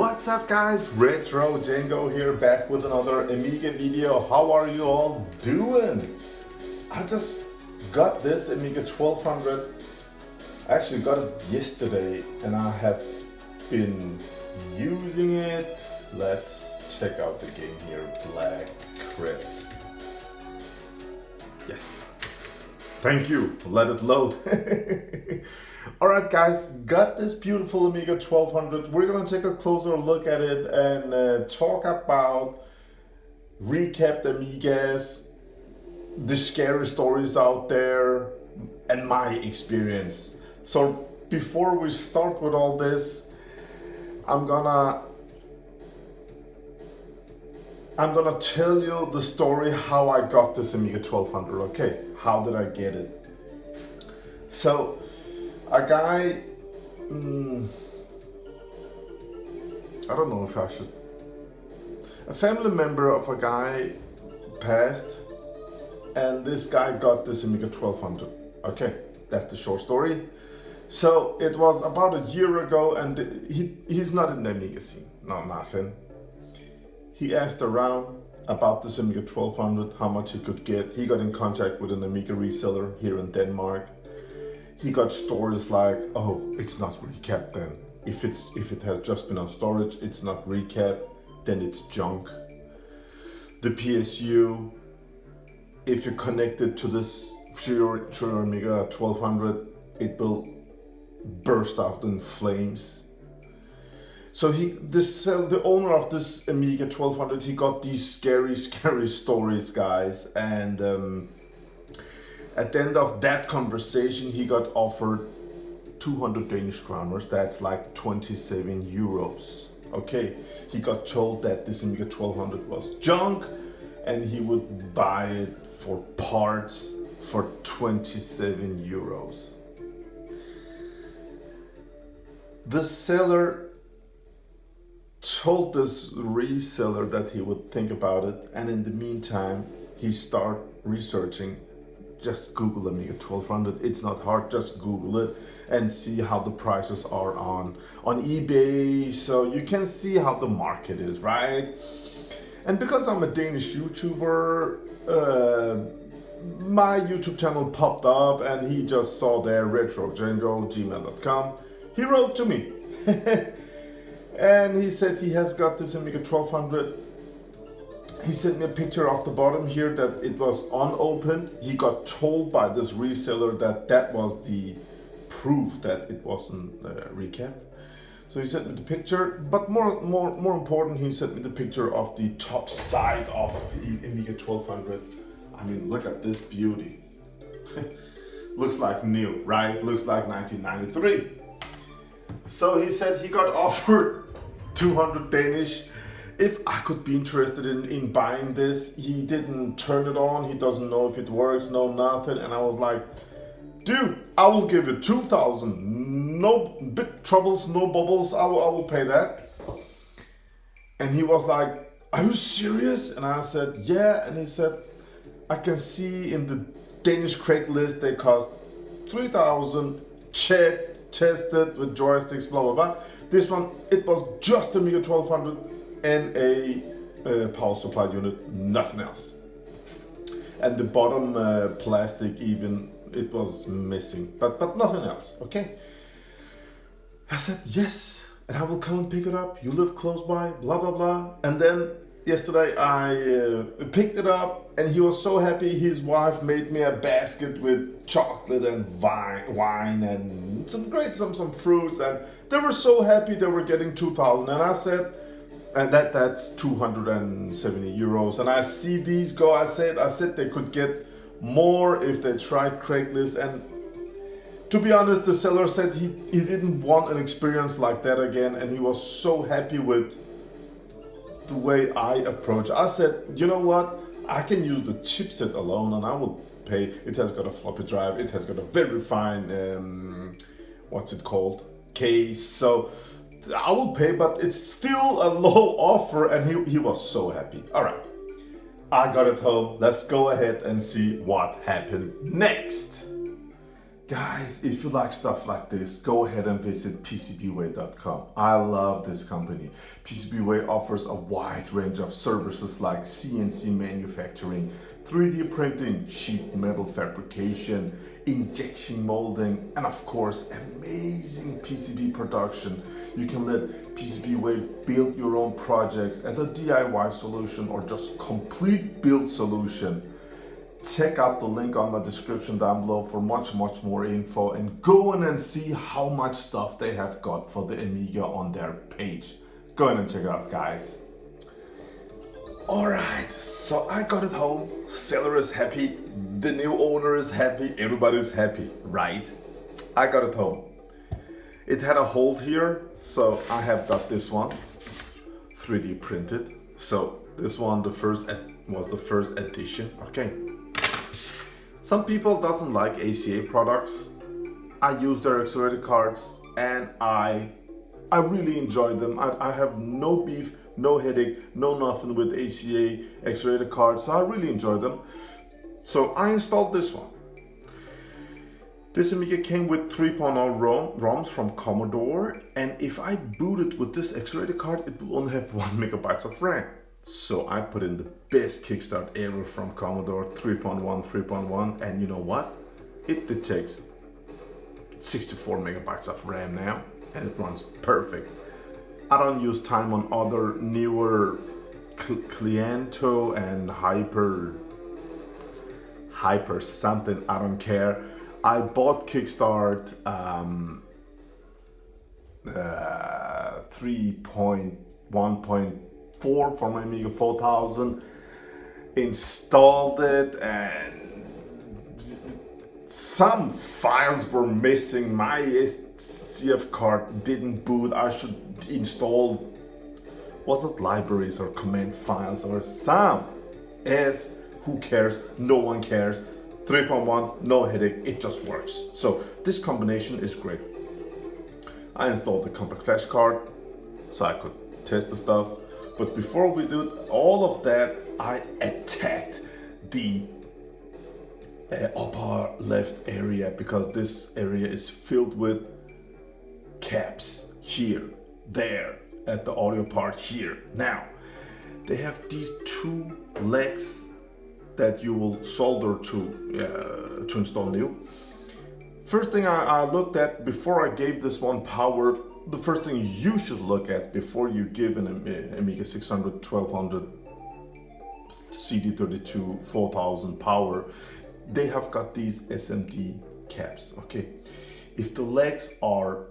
What's up guys, RETROCENGO here, back with another Amiga video. How are you all doing? I just got this Amiga 1200. I actually got it yesterday and I have been using it. Let's check out the game here, Black Crypt. Yes. Thank you, let it load. Alright guys, got this beautiful Amiga 1200. We're gonna take a closer look at it and talk about recapped Amigas, the scary stories out there, and my experience. So before we start with all this, I'm gonna tell you the story how I got this Amiga 1200. Okay, how did I get it? So a guy, I don't know if I should, a family member of a guy passed and this guy got this Amiga 1200. Okay, that's the short story. So it was about a year ago and he's not in the Amiga scene, no, nothing. He asked around about this Amiga 1200, how much he could get. He got in contact with an Amiga reseller here in Denmark. He got stories like, oh, it's not recapped then. If it has just been on storage, it's not recapped, then it's junk. The PSU, if you connect it to this pure Amiga 1200, it will burst out in flames. So the owner of this Amiga 1200, he got these scary stories, guys, and at the end of that conversation, he got offered 200 Danish kroners, that's like 27 euros. Okay, he got told that this Amiga 1200 was junk and he would buy it for parts for 27 euros. The seller told this reseller that he would think about it, and in the meantime, he started researching. Just Google Amiga 1200, it's not hard, just Google it and see how the prices are on eBay, so you can see how the market is, right? And because I'm a Danish YouTuber, my YouTube channel popped up and he just saw there RETROCENGO@gmail.com. He wrote to me and he said he has got this Amiga 1200. He sent me a picture off the bottom here that it was unopened. He got told by this reseller that that was the proof that it wasn't recapped. So he sent me the picture, but more important, he sent me the picture of the top side of the Amiga 1200. I mean, look at this beauty. Looks like new, right? Looks like 1993. So he said he got offered 200 Danish. If I could be interested in buying this. He didn't turn it on, he doesn't know if it works, no nothing, and I was like, dude, I will give it 2,000, no big troubles, no bubbles, I will pay that. And he was like, are you serious? And I said, yeah, and he said, I can see in the Danish Craigslist they cost 3,000, checked, tested with joysticks, blah blah blah. This one, it was just Amiga 1200 and a power supply unit, nothing else. And the bottom plastic even, it was missing, but nothing else, okay? I said, yes, and I will come and pick it up. You live close by, blah, blah, blah. And then yesterday I picked it up and he was so happy. His wife made me a basket with chocolate and wine and some fruits. And they were so happy they were getting 2,000. And I said, and that's 270 euros. And I see these go, I said they could get more if they tried Craigslist. And to be honest, the seller said he didn't want an experience like that again. And he was so happy with the way I approach. I said, you know what? I can use the chipset alone and I will pay. It has got a floppy drive. It has got a very fine, what's it called? Case. So I will pay, but it's still a low offer, and he was so happy. All right, I got it home. Let's go ahead and see what happened next. Guys, if you like stuff like this, go ahead and visit PCBWay.com. I love this company. PCBWay offers a wide range of services like CNC manufacturing, 3D printing, sheet metal fabrication, injection molding, and of course, amazing PCB production. You can let PCBWay build your own projects as a DIY solution or just complete build solution. Check out the link on the description down below for much more info, and go in and see how much stuff they have got for the Amiga on their page. Go in and check it out, guys. Alright, so I got it home. Seller is happy, the new owner is happy, everybody's happy, right? I got it home. It had a hold here, so I have got this one 3D printed. So this one, was the first edition. Okay. Some people doesn't like ACA products. I use their accelerator cards and I really enjoy them. I have no beef, no headache, no nothing with ACA accelerator cards. So I really enjoy them. So I installed this one. This Amiga came with 3.0 ROMs from Commodore, and if I boot it with this accelerator card, it will only have 1 megabyte of RAM. So I put in the best kickstart ever from Commodore, 3.1, and you know what? It takes 64 megabytes of RAM now, and it runs perfect. I don't use time on other newer Cliento and Hyper something, I don't care. I bought Kickstart 3.1.4 for my Amiga 4000, installed it, and some files were missing. My SCF card didn't boot. I should install, was it libraries or command files or some? Who cares? No one cares. 3.1, no headache, it just works. So this combination is great. I installed the compact flash card so I could test the stuff. But before we do all of that, I attacked the upper left area, because this area is filled with caps here, there, at the audio part here. Now, they have these two legs that you will solder to install new. First thing I looked at before I gave this one power, the first thing you should look at before you give an Amiga 600, 1200, CD32, 4000 power, they have got these SMD caps, okay? If the legs are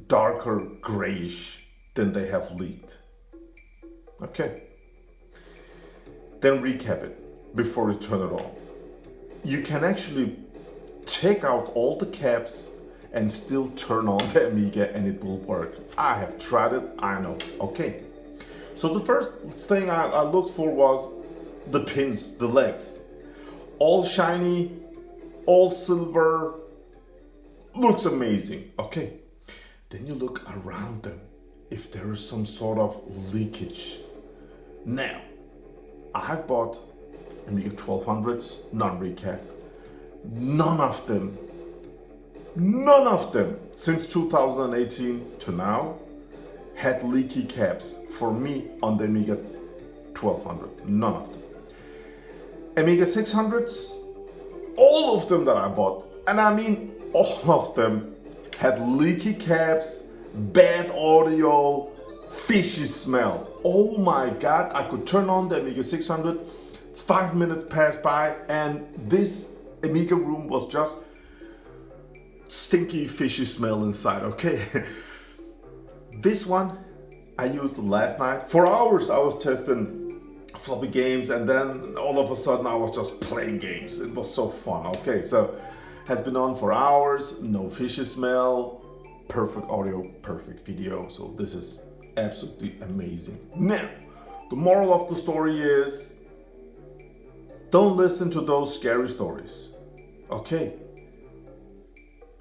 darker grayish, then they have leaked, okay? Then recap it before you turn it on. You can actually take out all the caps and still turn on the Amiga and it will work. I have tried it, I know. Okay, so the first thing I looked for was the pins, the legs. All shiny, all silver, looks amazing. Okay, then you look around them if there is some sort of leakage. Now, I have bought Amiga 1200s, non-recapped. None of them since 2018 to now had leaky caps for me on the Amiga 1200. None of them. Amiga 600s, all of them that I bought, and I mean all of them, had leaky caps, bad audio, fishy smell. Oh my god, I could turn on the Amiga 600, 5 minutes passed by, and this Amiga room was just stinky, fishy smell inside, okay? This one I used last night. For hours I was testing floppy games, and then all of a sudden I was just playing games. It was so fun, okay? So, has been on for hours, no fishy smell, perfect audio, perfect video. So this is absolutely amazing. Now, the moral of the story is, don't listen to those scary stories, okay?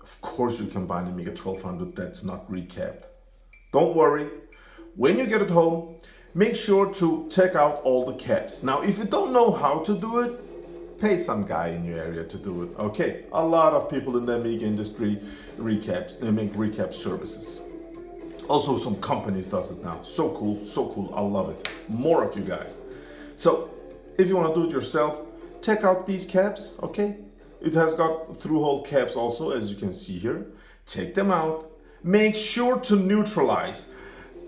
Of course you can buy an Amiga 1200 that's not recapped. Don't worry, when you get it home, make sure to check out all the caps. Now, if you don't know how to do it, pay some guy in your area to do it. Okay, a lot of people in the Amiga industry make recap services. Also, some companies does it now. So cool, I love it. More of you guys. So, if you want to do it yourself, check out these caps, okay? It has got through-hole caps also, as you can see here. Check them out. Make sure to neutralize.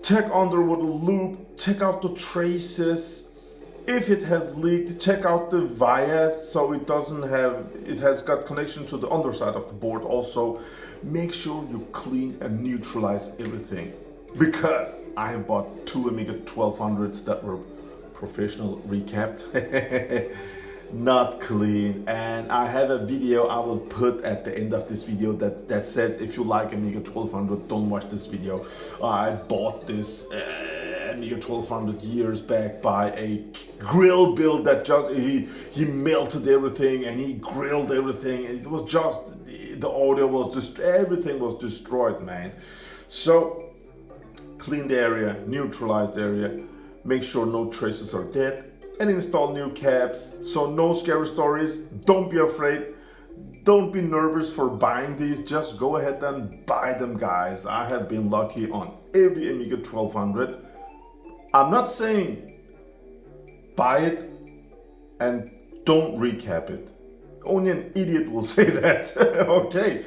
Check under with a loop, check out the traces. If it has leaked, check out the vias so it has got connection to the underside of the board also. Make sure you clean and neutralize everything. Because I have bought two Amiga 1200s that were professional recapped. Not clean, and I have a video I will put at the end of this video that says if you like Amiga 1200, don't watch this video. I bought this Amiga 1200 years back by a grill build that just he melted everything and he grilled everything, and it was just the audio was just everything was destroyed, man. So clean the area, neutralize the area, make sure no traces are dead, and install new caps. So no scary stories, don't be afraid, don't be nervous for buying these, just go ahead and buy them, guys. I have been lucky on every Amiga 1200. I'm not saying buy it and don't recap it. Only an idiot will say that, okay?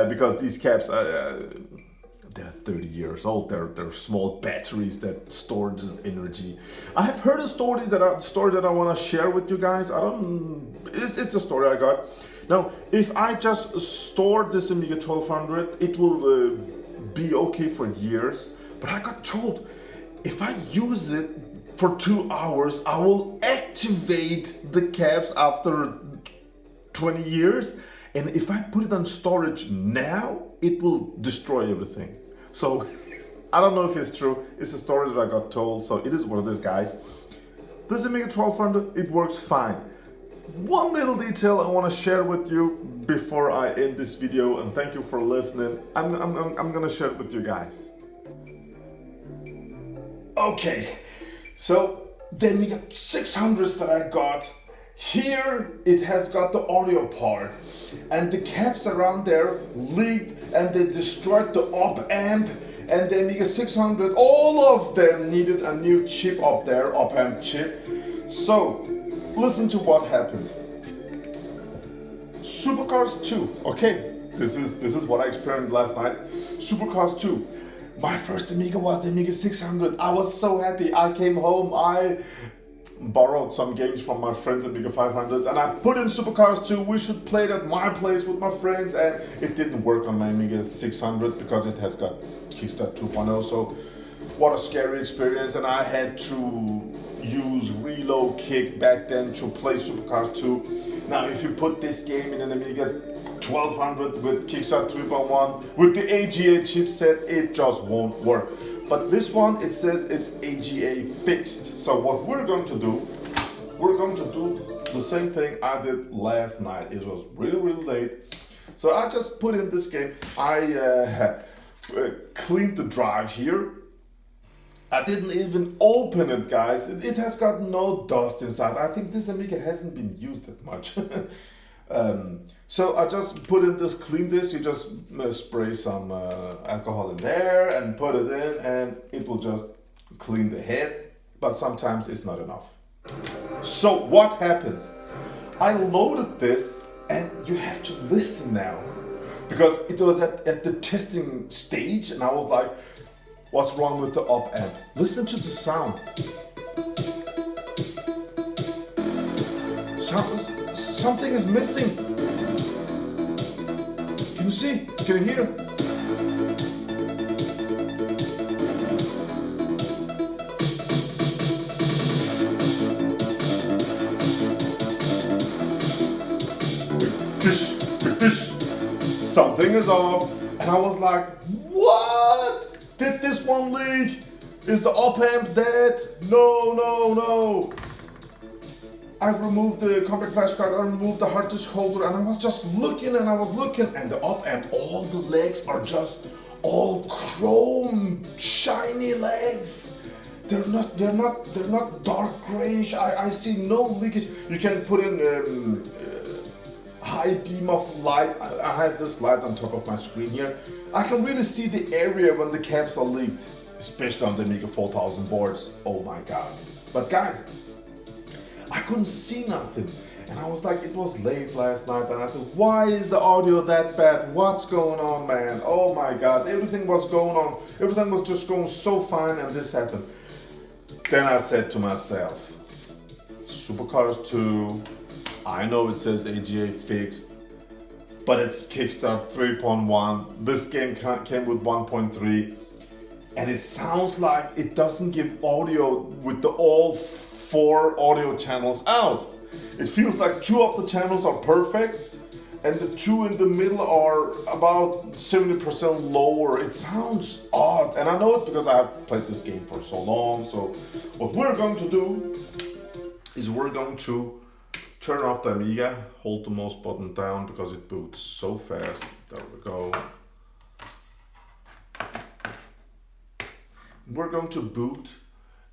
Because these caps, they're 30 years old. They're small batteries that store this energy. I have heard a story that I want to share with you guys. It's a story I got. Now, if I just store this Amiga 1200, it will be okay for years. But I got told if I use it for 2 hours, I will activate the caps after 20 years. And if I put it on storage now, it will destroy everything. So, I don't know if it's true. It's a story that I got told, so it is what it is, guys. This Amiga 1200, it works fine. One little detail I want to share with you before I end this video, and thank you for listening. I'm gonna share it with you guys. Okay, so the Amiga 600s that I got, here it has got the audio part, and the caps around there leaked and they destroyed the op amp, and the Amiga 600, all of them needed a new chip up there, op amp chip. So listen to what happened. Supercars 2, okay, this is what I experienced last night. Supercars 2. My first Amiga was the Amiga 600. I was so happy. I came home, I borrowed some games from my friends Amiga 500s, and I put in Supercars 2. We should play it at my place with my friends, and it didn't work on my Amiga 600 because it has got Kickstart 2.0. So what a scary experience, and I had to use reload kick back then to play Supercars 2. Now if you put this game in an Amiga 1200 with Kickstart 3.1 with the AGA chipset, it just won't work. But this one, it says it's AGA fixed. So what we're going to do the same thing I did last night. It was really late, so I just put in this game. I cleaned the drive here. I didn't even open it, guys. It has got no dust inside. I think this Amiga hasn't been used that much. So I just put in this, clean this. You just spray some alcohol in there and put it in, and it will just clean the head. But sometimes it's not enough. So what happened? I loaded this, and you have to listen now, because it was at the testing stage, and I was like, what's wrong with the op amp? Listen to the sound. Something is missing. Can you see? Can you hear? Something is off, and I was like, what? Did this one leak? Is the op amp dead? No. I've removed the compact flash card, I removed the hard disk holder, and I was just looking, and the op amp, all the legs are just all chrome, shiny legs. they're not dark grayish. I see no leakage. You can put in high beam of light. I have this light on top of my screen here. I can really see the area when the caps are leaked, especially on the Amiga 4000 boards. Oh my god. But guys, I couldn't see nothing. And I was like, it was late last night, and I thought, why is the audio that bad? What's going on, man? Oh my god, everything was going on. Everything was just going so fine, and this happened. Then I said to myself, Supercars 2, I know it says AGA fixed, but it's Kickstart 3.1. This game came with 1.3, and it sounds like it doesn't give audio with the all 4 audio channels out. It feels like 2 of the channels are perfect, and the 2 in the middle are about 70% lower. It sounds odd, and I know it because I have played this game for so long. So what we're going to do is we're going to turn off the Amiga, hold the mouse button down because it boots so fast. There we go. We're going to boot,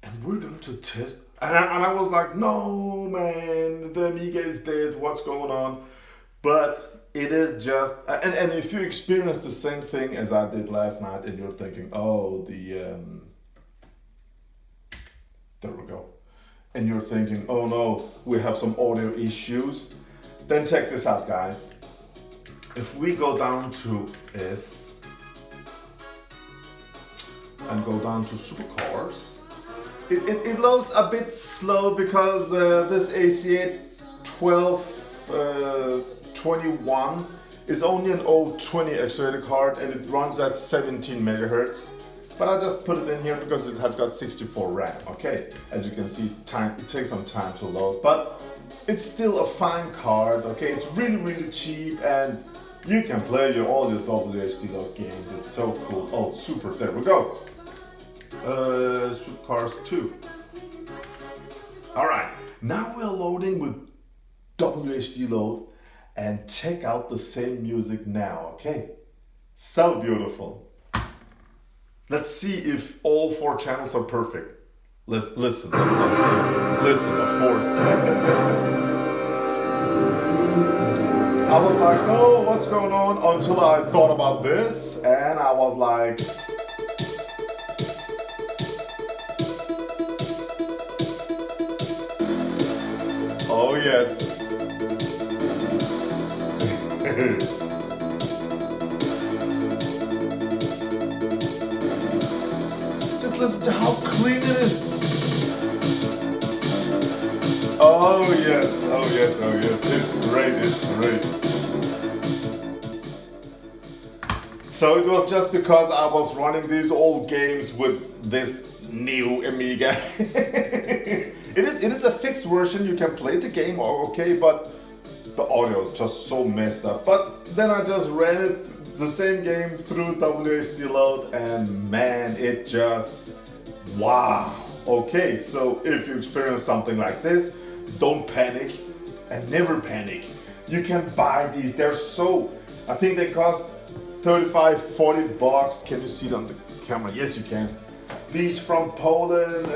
and we're going to test. And I was like, no, man, the Amiga is dead, what's going on? But it is just, and if you experience the same thing as I did last night, and you're thinking, oh, there we go. And you're thinking, oh no, we have some audio issues. Then check this out, guys. If we go down to S, and go down to Supercars, it loads a bit slow because this ACA 1221 is only an 020 accelerated card, and it runs at 17 megahertz. But I just put it in here because it has got 64 RAM. Okay, as you can see, it takes some time to load, but it's still a fine card. Okay, it's really cheap, and you can play all your WHD load games. It's so cool. Oh, super! There we go. Supercars 2. Alright, now we're loading with WHD load, and check out the same music now, okay? So beautiful. Let's see if all 4 channels are perfect. Let's listen. Let's see. Listen, of course. I was like, oh, what's going on? Until I thought about this, and I was like, oh yes. Just listen to how clean it is. Oh yes, oh yes, oh yes. It's great, it's great. So it was just because I was running these old games with this new Amiga. It is a fixed version. You can play the game okay, but the audio is just so messed up. But then I just ran it, the same game, through WHD load, and man, it just, wow. Okay, so if you experience something like this, don't panic, and never panic. You can buy these. They're so, I think they cost 35, 40 bucks. Can you see it on the camera? Yes, you can. These from Poland,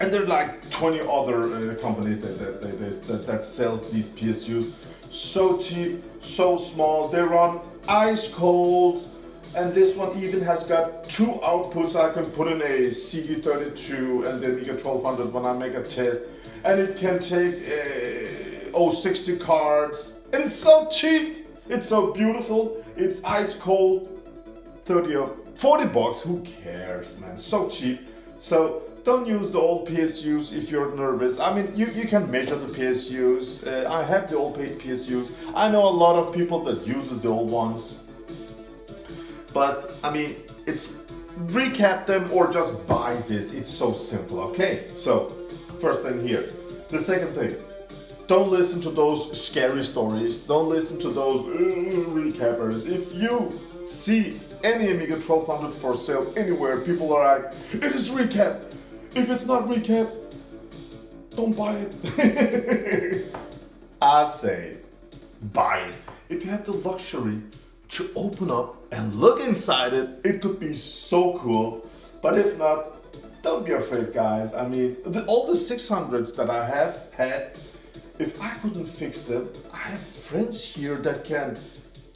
and there are like 20 other companies that sell these PSUs. So cheap, so small. They run ice cold, and this one even has got 2 outputs. I can put in a CD32 and the Amiga 1200 when I make a test, and it can take 60 cards, and it's so cheap. It's so beautiful. It's ice cold. 30 or 40 bucks. Who cares, man? So cheap. So don't use the old PSUs if you're nervous. I mean, you can measure the PSUs. I have the old PSUs. I know a lot of people that uses the old ones. But, I mean, it's recap them or just buy this. It's so simple, okay? So, first thing here. The second thing, don't listen to those scary stories. Don't listen to those recappers. If you see any Amiga 1200 for sale anywhere, people are like, it is recapped. If it's not recapped, don't buy it. I say, buy it. If you have the luxury to open up and look inside it, it could be so cool. But if not, don't be afraid, guys. I mean, all the 600s that I have had, if I couldn't fix them, I have friends here that can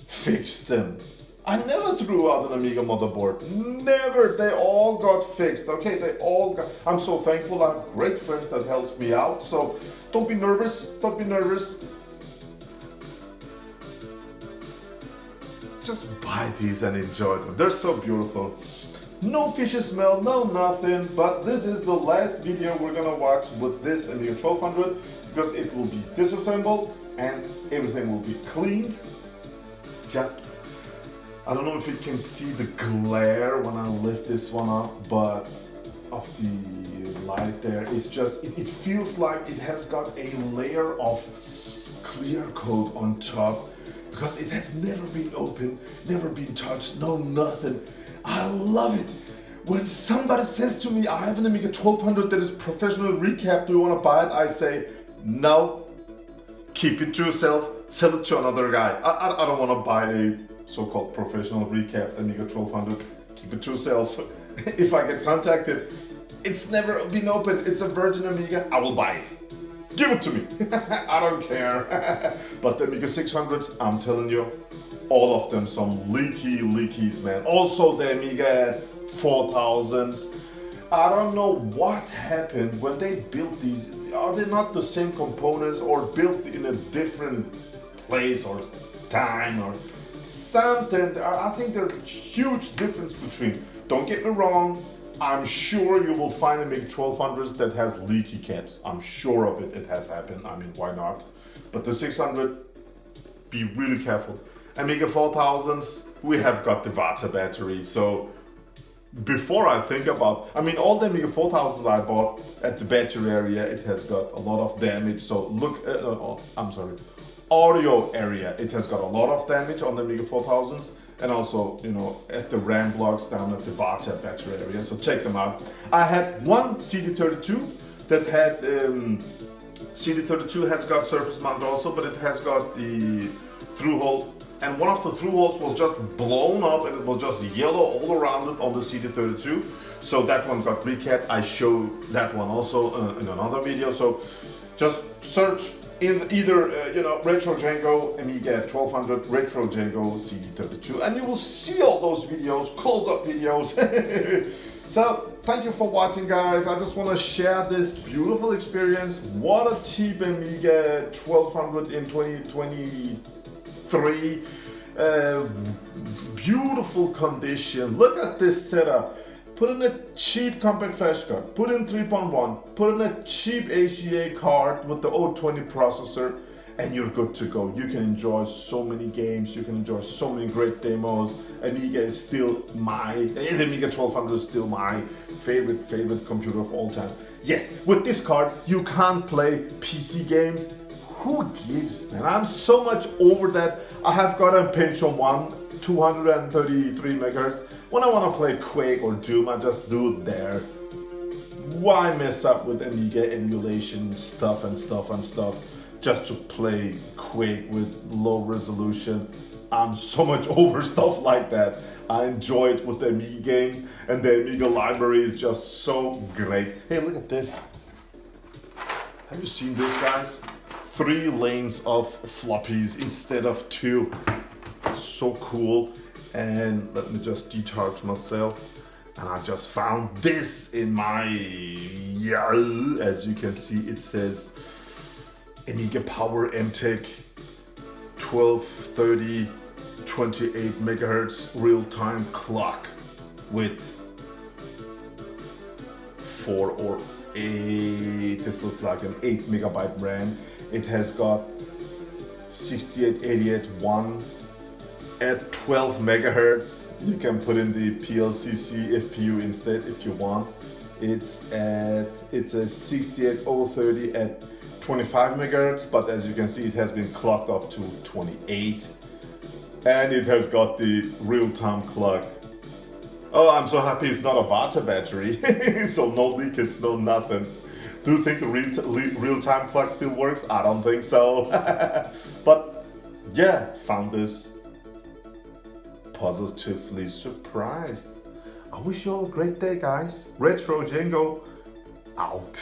fix them. I never threw out an Amiga motherboard. Never. They all got fixed. Okay, they all got. I'm so thankful. I have great friends that helps me out. So don't be nervous. Don't be nervous. Just buy these and enjoy them. They're so beautiful. No fishy smell, no nothing. But this is the last video we're gonna watch with this Amiga 1200 because it will be disassembled and everything will be cleaned. Just, I don't know if you can see the glare when I lift this one up, but of the light there, it's just, it feels like it has got a layer of clear coat on top because it has never been opened, never been touched, no nothing. I love it. When somebody says to me, I have an Amiga 1200 that is professional recap, do you want to buy it? I say, no, keep it to yourself, sell it to another guy. I don't want to buy a so-called professional recap Amiga 1200. Keep it to yourself. If I get contacted, it's never been opened, it's a virgin Amiga, I will buy it. Give it to me. I don't care. But the Amiga 600s, I'm telling you, all of them some leakies, man. Also the Amiga 4000s. I don't know what happened when they built these. Are they not the same components or built in a different place or time or something? I think there's a huge difference between. Don't get me wrong. I'm sure you will find Amiga 1200s that has leaky caps. I'm sure of it. It has happened. I mean, why not? But the 600, be really careful. Amiga 4000s, we have got the Vata battery. So before I think about, I mean, all the Amiga 4000s I bought at the battery area, it has got a lot of damage. So look, I'm sorry, audio area, it has got a lot of damage on the Amiga 4000s. And also, you know, at the RAM blocks down at the Vata battery area. So check them out. I had one CD32 that had, CD32 has got surface mount also, but it has got the through hole. And one of the through holes was just blown up and it was just yellow all around it on the CD32. So that one got recapped. I showed that one also in another video. So just search in either, RETROCENGO Amiga 1200 RETROCENGO CD32 and you will see all those videos, close-up videos. So thank you for watching, guys. I just want to share this beautiful experience. What a cheap Amiga 1200 in 2023. Beautiful condition. Look at this setup. Put in a cheap compact flash card, put in 3.1, put in a cheap ACA card with the 020 processor, and you're good to go. You can enjoy so many games, you can enjoy so many great demos. Amiga is still the Amiga 1200 is still my favorite computer of all time. Yes, with this card, you can't play PC games. Who gives, man? I'm so much over that. I have got a Pentium 1, 233 megahertz. When I want to play Quake or Doom, I just do it there. Why mess up with Amiga emulation stuff just to play Quake with low resolution? I'm so much over stuff like that. I enjoy it with the Amiga games, and the Amiga library is just so great. Hey, look at this. Have you seen this, guys? 3 lanes of floppies instead of 2. So cool. And let me just decharge myself. And I just found this in my, as you can see, it says Amiga Power MTech 1230 28 megahertz real-time clock with 4 or 8, this looks like an 8 megabyte RAM. It has got 6888-1 at 12 megahertz. You can put in the PLCC FPU instead if you want. It's a 68030 at 25 megahertz, but as you can see, it has been clocked up to 28. And it has got the real-time clock. Oh, I'm so happy it's not a Vata battery. So no leakage, no nothing. Do you think the real-time clock still works? I don't think so. But yeah, found this positively surprised. I wish you all a great day, guys. RETROCENGO out.